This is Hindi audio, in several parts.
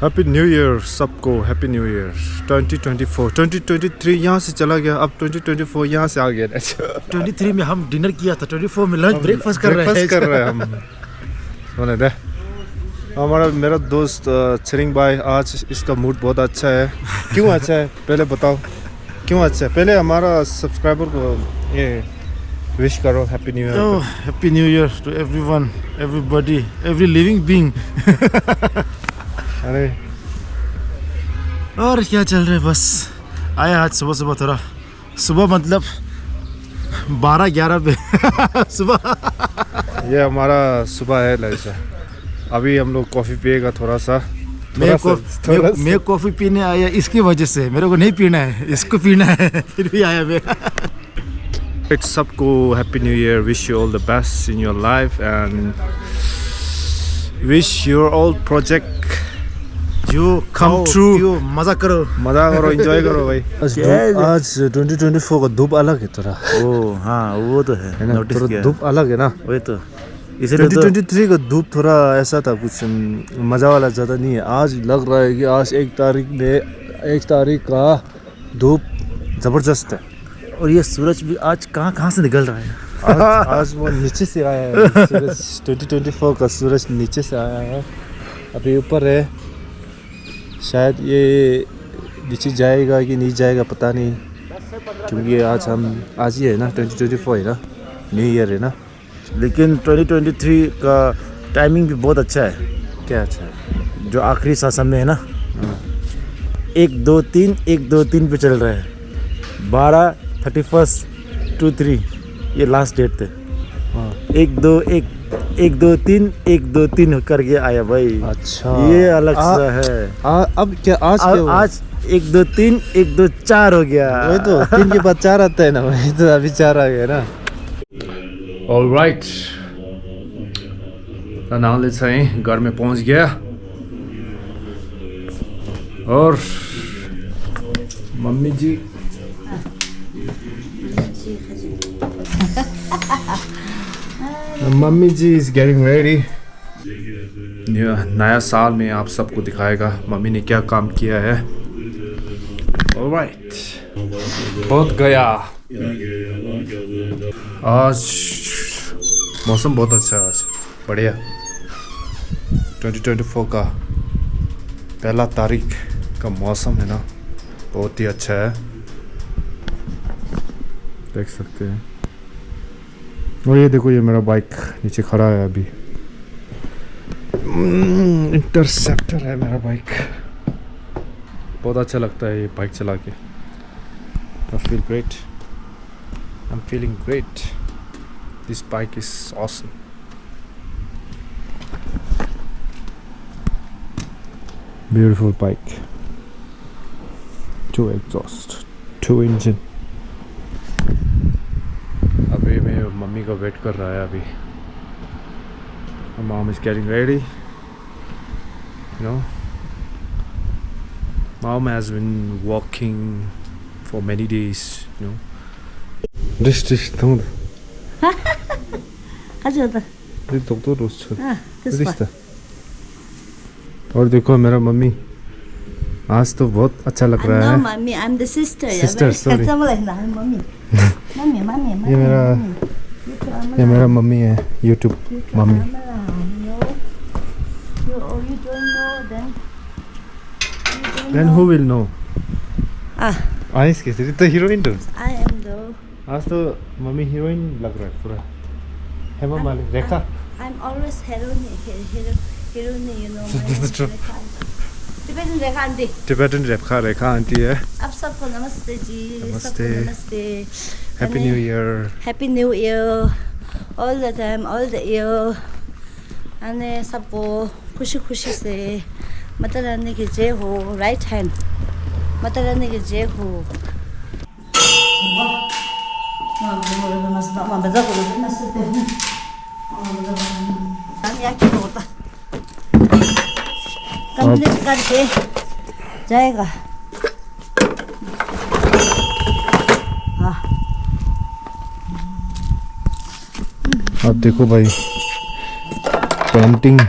हैप्पी न्यू ईयर सबको, हैप्पी न्यू ईयर 2024। 2023 यहाँ से चला गया, अब 2024 यहाँ से आ गया। 23 में हम डिनर किया था, 24 में लंच ब्रेकफास्ट कर रहे हैं हम। सुने दे मेरा दोस्त छरिंग भाई, आज इसका मूड बहुत अच्छा है। क्यों अच्छा है पहले बताओ, क्यों अच्छा है? पहले हमारा सब्सक्राइबर को ये विश करो, happy new year. Happy new year to everyone, everybody, every living being. अरे और क्या चल रहा है? बस आया आज सुबह सुबह, थोड़ा सुबह मतलब 12-11 पे सुबह। ये हमारा सुबह है लड़का। अभी हम लोग कॉफ़ी पिएगा थोड़ा सा। मैं कॉफ़ी पीने आया इसकी वजह से, मेरे को नहीं पीना है, इसको पीना है, फिर भी आया मैं। सबको happy new year, wish you all the best in your life and wish your all project जो कम ट्रू। मजा करो, एंजॉय करो भाई। आज 2024 का धूप अलग है थोड़ा। ओ हाँ, वो तो है, नोटिस किया। धूप अलग है ना, वही तो। इसलिए 2023 का धूप थोड़ा ऐसा था, कुछ मजा वाला ज़्यादा नहीं है। आज लग रहा है कि आज 1 तारीख का धूप ज़बरदस्त है। और ये सूरज भी आज कहाँ से निकल रहा है। आज वो नीचे से आया है सूरज। 2024 का सूरज नीचे से आया है, अभी ऊपर है। शायद ये नीचे जाएगा कि नहीं जाएगा पता नहीं, क्योंकि आज ही है ना, 2024 है ना, न्यू ईयर है ना। लेकिन 2023 का टाइमिंग भी बहुत अच्छा है। क्या अच्छा है? जो आखिरी शासन में है ना, 1-2-3 1-2-3 पे चल रहा है। 12 31 2-3 ये लास्ट डेट थे। 1-2-3 1-2-3 करके आया भाई। अच्छा, ये अलग सा है। अब क्या आज 1-2-3 1-2-4 हो गया। वही तो 3 के बाद 4 आता है ना, वही तो अभी 4 आ गया ना। ऑलराइट, नाले से घर में पहुंच गया और mummy ji is getting ready. नया साल में आप सबको दिखाएगा मम्मी ने क्या काम किया है। ऑलराइट, बहुत गया। आज मौसम बहुत अच्छा है, आज बढ़िया। 2024 का 1 तारीख का मौसम है ना, बहुत ही अच्छा है, देख सकते हैं। और ये देखो, ये मेरा बाइक नीचे खड़ा है अभी। इंटरसेप्टर है मेरा बाइक, बहुत अच्छा लगता है ये बाइक चला के। I feel great. I'm feeling great. This bike is awesome. Beautiful bike. 2 exhaust, 2 engine. अभी मैं मम्मी का वेट कर रहा है अभी। Mom is getting ready. You know, Mom has been walking for many days. You know. This don't. 가져다. ये तो रोज हाँ, this one. और देखो मेरा मम्मी, आज तो बहुत अच्छा लग रहा है। No, mommy, I'm the sister. Sister, sorry. Mommy. ये मेरा मम्मी है, YouTube mummy. You don't know then. Then who will know? Ah, ice के तो हीरोइन तो। I am the. आज तो मम्मी हीरोइन लग रहा है पूरा। हेमा मालिनी, रेखा। I'm always heroine, you know. That's true. Tibetan Rekha aunty. Tibetan Rekha aunty है। आप सबको नमस्ते जी। नमस्ते। सबको नमस्ते। Happy new year. Happy New Year. All the time, all the year. अने सबको खुशी खुशी से माता रानी की जय हो। राइट हैंड, माता रानी की जय हो। कंप्लीट करके जाएगा। हाँ, अब देखो भाई, painting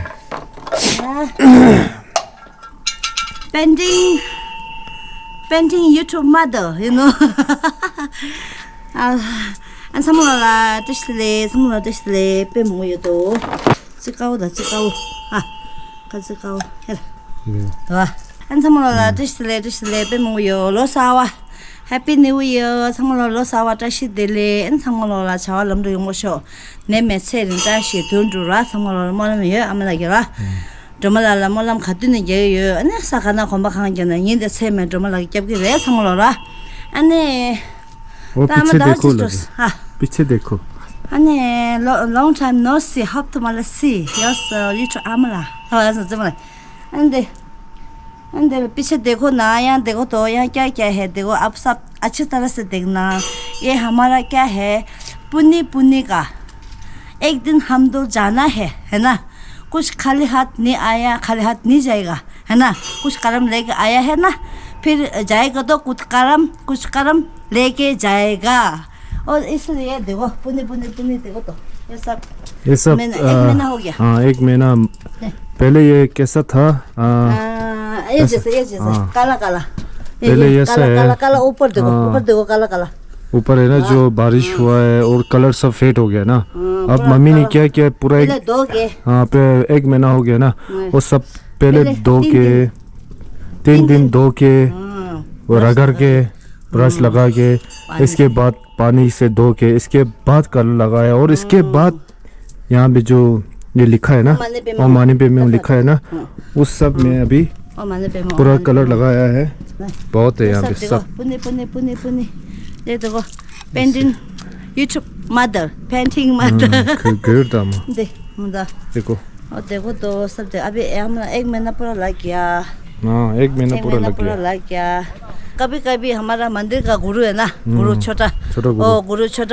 painting YouTube model, you know. And some of the display, Pemoyo. Zikao, Kazikao, and some of the display, Pemoyo, Losawa. Happy New Year, some of the Losawa Tashi Dele, and some of the Chalam doing more show. Name said in Tashi, turn to Rat, some of the Molamia, Amalagera. Domala Molam Katuni, and Sakana Kombakan, and the same Domala Jabgi, some of the and पीछे देखो and long time no see, hop to Malasi, yes, little Amala. And the picture they go Naya, they go to Yaka head, they go up, Achitara Digna, Ye Hamara Kahe, Puniga. Egg din Hamdo Jana he, Hena. कुछ खाली हाथ नहीं आया खाली हाथ नहीं जाएगा है ना कुछ कर्म लेके आया है ना फिर जाएगा तो कुछ कर्म लेके जाएगा और इसलिए देखो पुनी देखो तो ये सब एक महीना हो गया हाँ एक महीना पहले ये कैसा था ये जैसे काला पहले ये काला ऊपर देखो काला ऊपर है ना जो बारिश हुआ है और कलर सब फेड हो गया ना अब मम्मी ने क्या किया पूरा एक महीना हो गया ना वो सब पहले धो के 3 दिन धो के वो रगड़ के ब्रश लगा के इसके बाद पानी से धो के इसके बाद कलर लगाया और इसके बाद यहाँ पे जो ये लिखा है ना और मानी पे में लिखा है ना उस सब में अभी पूरा कलर लगाया है बहुत है यहाँ पे सब पुनी ये देखो painting YouTube mother painting mother देखो और देखो तो सब अभी एक महीना पूरा लग गया हाँ एक महीना पूरा लग गया कभी हमारा मंदिर का गुरु है ना गुरु छोटा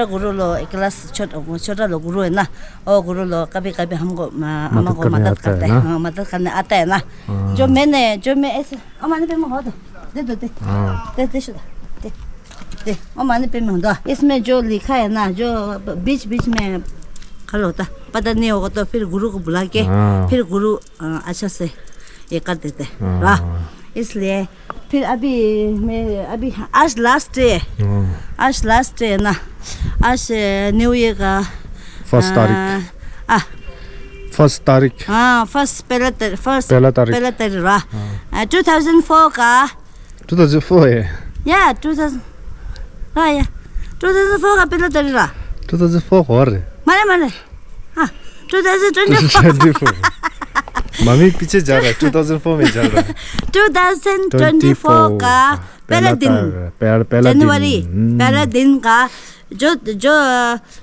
गुरु लो क्लास छोटा लो गुरु है ना और गुरु लो कभी हमको मदद करते हैं मदद करने आता है ना जो मैं ऐसे माने पे में हो दे माने पे में होता इसमें जो लिखा है ना जो बीच में खड़ा होता पता नहीं होगा तो फिर गुरु को बुला के फिर गुरु अच्छा से ये कर देते इसलिए फिर अभी आज लास्ट डे है ना आज न्यू ईयर का फर्स्ट तारीख पहला तारीख 2004 का 2004 है या 2004 का पहला तारीख 2004 और माने 2024 मम्मी पीछे जा रहा है 2004 में जा रहा है 2024 का पहला जनवरी पहला दिन का जो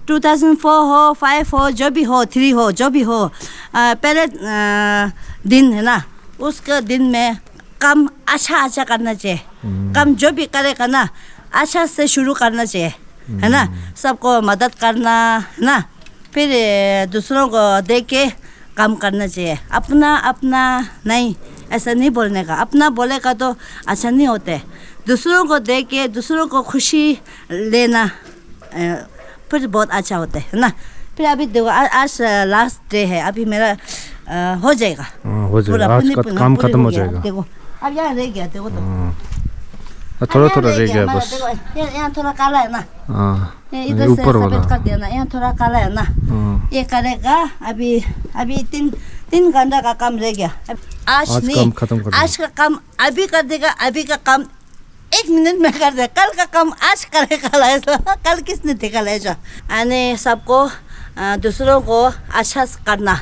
2004 हो 5 हो जो भी हो 3 हो जो भी हो पहले दिन है ना उसका दिन में काम अच्छा करना चाहिए काम जो भी करेगा ना अच्छा से शुरू करना चाहिए है ना सबको मदद करना है ना फिर दूसरों को देख के काम करना चाहिए अपना नहीं ऐसा नहीं बोलने का अपना बोलेगा तो अच्छा नहीं होते दूसरों को देख के दूसरों को खुशी लेना फिर बहुत अच्छा होता है ना फिर अभी देखो आज लास्ट डे है अभी मेरा हो जाएगा आज का काम खत्म हो जाएगा देखो अब यहाँ रह गया देखो तो थोड़ा रह गया बस यहाँ थोड़ा काला है ना इधर से सफेद कर दिया ना यहाँ थोड़ा काला है ना ये करेगा अभी 3 घंटा का काम रह गया आज नहीं आज का काम अभी कर देगा अभी का काम 1 मिनट में कर दे कल का काम आज करेगा कल किसने देखा ऐसा आने सबको दूसरों को अच्छा करना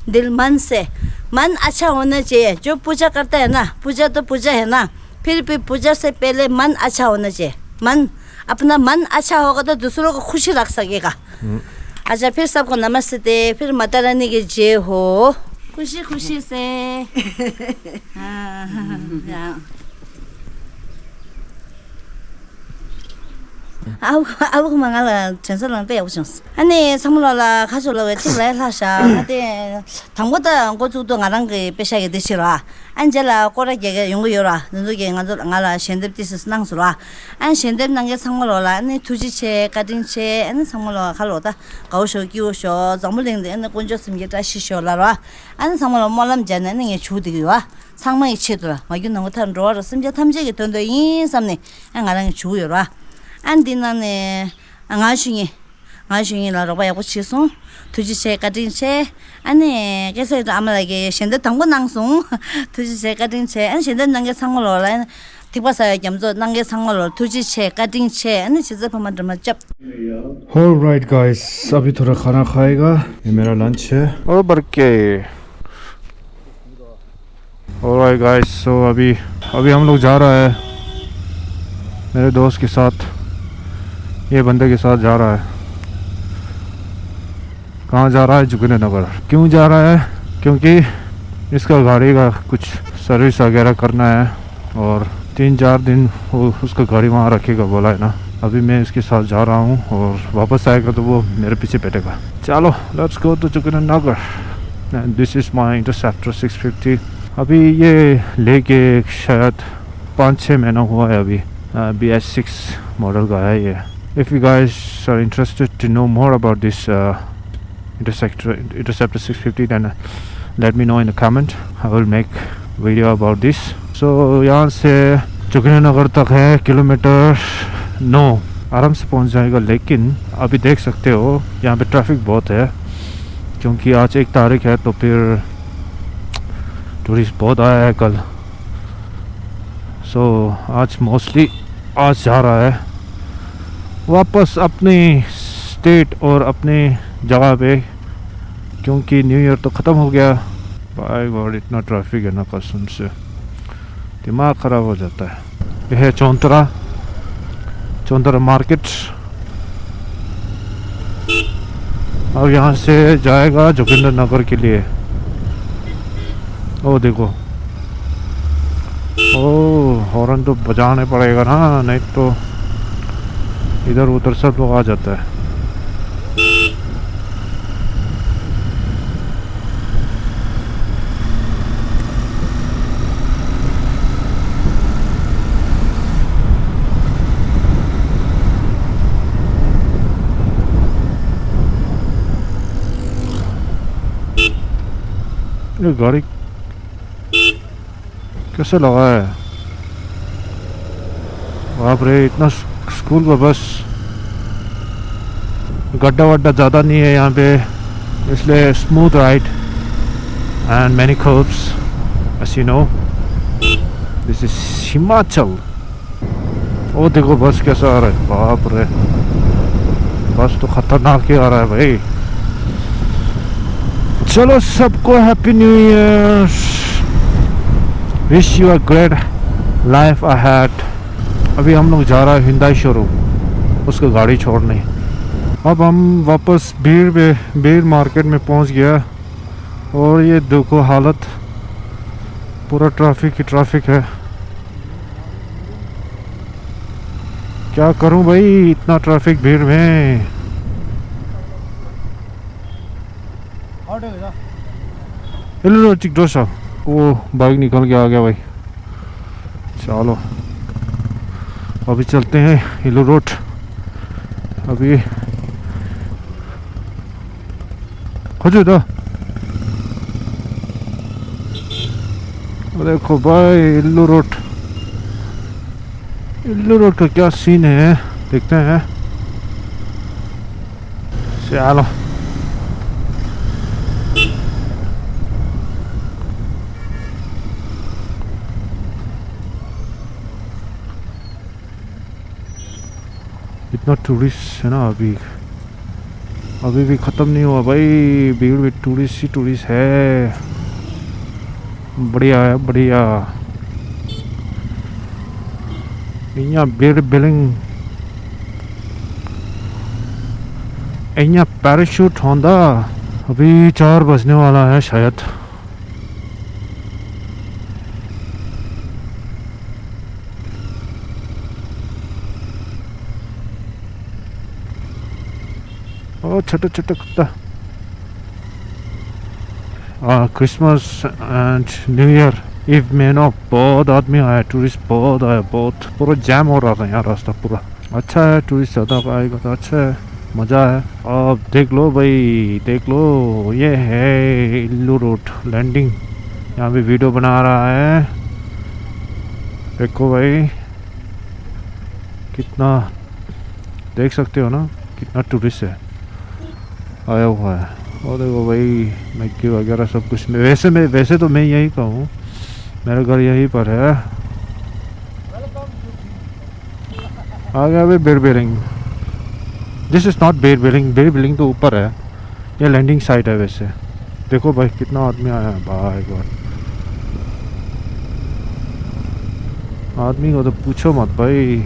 दिल मन से मन अच्छा होना चाहिए जो पूजा करता है ना पूजा तो पूजा है ना फिर भी पूजा से पहले मन अच्छा होना चाहिए अपना मन अच्छा होगा तो दूसरों को खुशी रख सकेगा अच्छा फिर सबको नमस्ते फिर माता रानी की जय हो खुशी से 아우 망할 전설랑 배우셨어. 아니 선물라 가서로 찍래 사샤. 근데 당보다 고주도 나랑 그 배샤게 되시라. 안젤라 꼬라게 용거요라. 너게 나라 현대티스 낭수라. 안 현대낭게 선물로라. 아니 투지체 가딩체 아니 선물로 갈로다. 가오쇼 기오쇼 정물링데 아니 곤조스미 다 시쇼라라. 안 선물로 몰람 전에는 게 주디기와. 상망이 치더라. 막 이거 너무 탄 로아로 심지어 탐지기 돈도 인삼네. 안가랑 주요라. 안디나네 안가슝이라고 봐야 고치송. 두지체 가든체 아니 그래서 아무래게 현대 당고 낭송 두지체 가든체 안 현대 남게 상물로 라 디바사 점조 남게 상물로 두지체 가든체 아니 진짜 보면 좀 잡. Alright guys, अभी थोड़ा खाना खाएगा. ये मेरा लंच है. और बरके. Alright guys, so अभी हम लोग जा रहा है मेरे दोस्त के साथ. ये बंदे के साथ जा रहा है. कहाँ जा रहा है? जोगिंद्रनगर. क्यों जा रहा है? क्योंकि इसका गाड़ी का कुछ सर्विस वगैरह करना है और 3-4 दिन वो उसका गाड़ी वहाँ रखेगा बोला है ना. अभी मैं इसके साथ जा रहा हूँ और वापस आएगा तो वो मेरे पीछे बैठेगा. चलो let's go to Jogindernagar. This is my Interceptor 650. अभी ये लेके शायद 5-6 महीना हुआ है. अभी BS6 मॉडल का है ये. If you guys are interested to know more about this Interceptor 650, then let me know in the comment. I will make video about this. So यहाँ से जोगिंद्रनगर तक है किलोमीटर 9. आराम से पहुँच जाएगा. लेकिन अभी देख सकते हो यहाँ पे ट्रैफिक बहुत है क्योंकि आज 1 तारीख है तो फिर टूरिस्ट बहुत आया है कल. सो आज मोस्टली आज जा रहा है वापस अपनी स्टेट और अपनी जगह पे क्योंकि न्यू ईयर तो ख़त्म हो गया. बाय गॉड इतना ट्रैफिक है ना, कसम से दिमाग ख़राब हो जाता है. यह है चौंतरा मार्केट. अब यहाँ से जाएगा जोगिंद्रनगर के लिए. ओ देखो, ओ हॉर्न तो बजाने पड़ेगा ना, नहीं तो इधर उधर सब लोग आ जाता है. ये गाड़ी कैसे लगा है? बाप रे, इतना स्कूल का बस. गड्ढा वड्ढा ज़्यादा नहीं है यहाँ पे, इसलिए smooth ride and many curves as you know. This is Himachal. ओ देखो बस कैसा आ रहा है. बाप रे, बस तो खतरनाक ही आ रहा है भाई. चलो सबको happy new year. Wish you a great life ahead. अभी हम लोग जा रहा है हिंदाई शोरूम उसको गाड़ी छोड़ने. अब हम वापस भीड़ मार्केट में पहुंच गया और ये देखो हालत, पूरा ट्रैफिक ही ट्रैफिक है. क्या करूं भाई, इतना ट्रैफिक भीड़ में. हेलो चिकडोसा, वो बाइक निकल के आ गया भाई. चलो अभी चलते हैं हिलो रोड. अभी खजूदा देखो भाई, हिलो रोड का क्या सीन है देखते हैं. चलो इतना टूरिस्ट है ना, अभी भी ख़त्म नहीं हुआ भाई. भीड़ में टूरिस्ट ही टूरिस्ट है. बढ़िया है बढ़िया. यहाँ यहाँ पैराशूट होंदा. अभी 4 बजने वाला है शायद. ओ छोटा छोटा कुत्ता. क्रिसमस एंड न्यू ईयर इव में ना बहुत आदमी आया, टूरिस्ट बहुत आया, बहुत पूरा जैम हो रहा था यहाँ रास्ता पूरा. अच्छा है, टूरिस्ट ज़्यादा आएगा तो अच्छा है, मज़ा है. अब देख लो भाई, देख लो, ये है इल्लू रोड लैंडिंग यहाँ भी वीडियो बना रहा है। देखो भाई कितना, देख सकते हो ना कितना टूरिस्ट है आया हुआ है। और देखो भाई मैगी वगैरह सब कुछ में, वैसे तो मैं यही का हूँ, मेरा घर यहीं पर है। आ गया भाई बेर बिलिंग। दिस इज़ नॉट बेर बिलिंग, बेर बिलिंग तो ऊपर है, ये लैंडिंग साइट है वैसे। देखो भाई कितना आदमी आया है भाई गॉड। आदमी को तो पूछो मत भाई।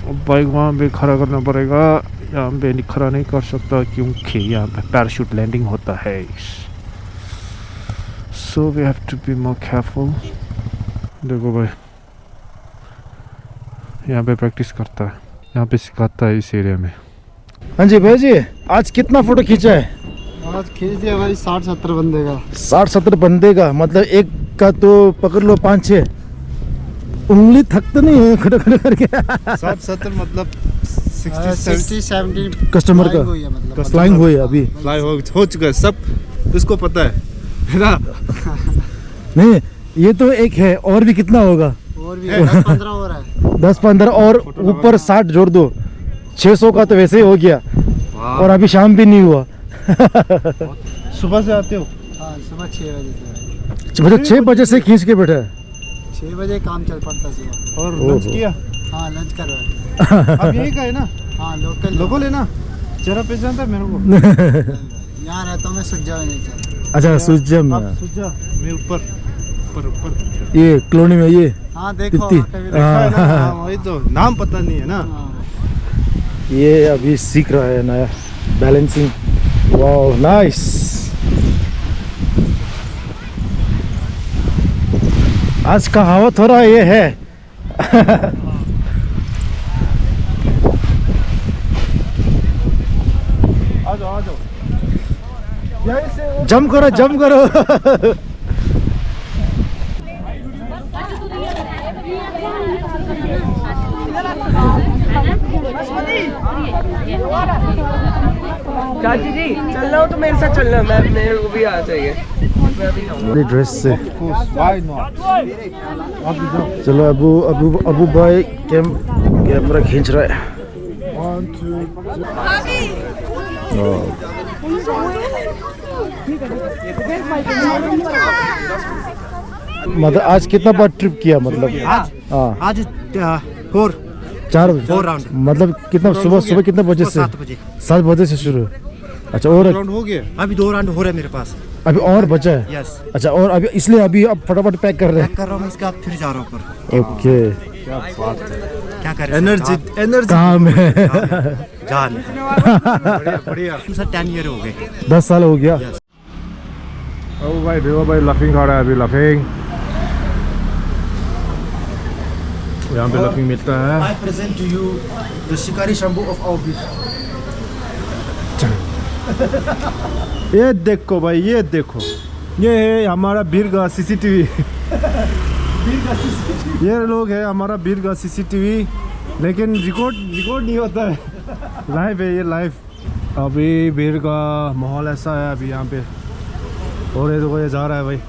अब बाइक वहाँ पे खड़ा करना पड़ेगा, यहाँ पे खड़ा नहीं कर सकता क्योंकि यहाँ पे पैराशूट लैंडिंग होता है। So we have to be more careful. देखो भाई यहाँ पे प्रैक्टिस करता है, यहाँ पे सिखाता है इस एरिया में। हाँ जी भाई जी, आज कितना फोटो खींचा है? आज खींच दिया भाई 60-70 बंदे का। 60-70 बंदे का, मतलब एक का तो पकड़ लो 5-6, उंगली थक तो नहीं है खड़ा खड़ा करके? 60-70 मतलब 60-70 कस्टमर का मतलब फ्लाइंग हुई है अभी। फ्लाई हो चुका है सब, इसको पता है ना। नहीं ये तो एक है, और भी कितना होगा? और भी 10-15 और है। 10-15 और ऊपर 60 जोड़ दो, 600 का तो वैसे ही हो गया। और अभी शाम भी नहीं हुआ। सुबह से आते हो? हाँ सुबह 6 बजे से। मतलब 6 बजे से खींच के बैठा है। 6 बजे काम चल पड़ता सुबह। और लंच किया? हाँ लंच कर रहा है। अब यही का है ना? हाँ लोकल लोकल है ना? जरा पहचानता है मेरे को। यहाँ रहता हूँ मैं सुज्जा में नीचे। अच्छा सुज्जा में, आप सुज्जा मैं ऊपर ऊपर ये कॉलोनी में ये। हाँ देखो तिप्ती। वहाँ पे भी देखा है ना? हाँ, वही तो नाम पता नहीं है ना। हाँ। ये अभी सीख रहा है नया बैलेंसिंग। Wow nice. आज का हवा थोड़ा ये है। आ जाओ यहीं से। जम करो। चाची जी चल रहा हो तो मेरे साथ चलना, मैं मेरे को भी आ चाहिए। ड्रेस से Why not? चलो अबू भाई कैमरा खींच रहा है। 1, 2 मतलब आज कितना बार ट्रिप किया? मतलब हाँ आज 4 राउंड। मतलब कितना सुबह कितने बजे से? 7 बजे से शुरू। अच्छा और राउंड हो गया? अभी 2 राउंड हो रहा है मेरे पास। अभी और बचा है? यस अच्छा और अभी इसलिए अभी अब फटाफट पैक कर रहे हैं। कर रहा हूँ, इसके बाद फिर जा रहा हूँ ऊपर। ओके क्या कर रहे हैं? एनर्जी काम है। जान बढ़िया। 10 ईयर हो गए। 10 साल हो गया। ओ भाई देखो भाई लफिंग खा रहा है अभी। लफिंग यहाँ पे लफिंग मिलता है। I present to you the Shikari Shambhu of our beach. ये देखो भाई, ये देखो, ये है हमारा बीरगा सीसीटीवी। ये लोग है हमारा बीरगा सीसीटीवी, लेकिन रिकॉर्ड नहीं होता है। लाइव है ये, लाइव। अभी भीड़ का माहौल ऐसा है अभी यहाँ पे। और ये देखो ये जा रहा है भाई।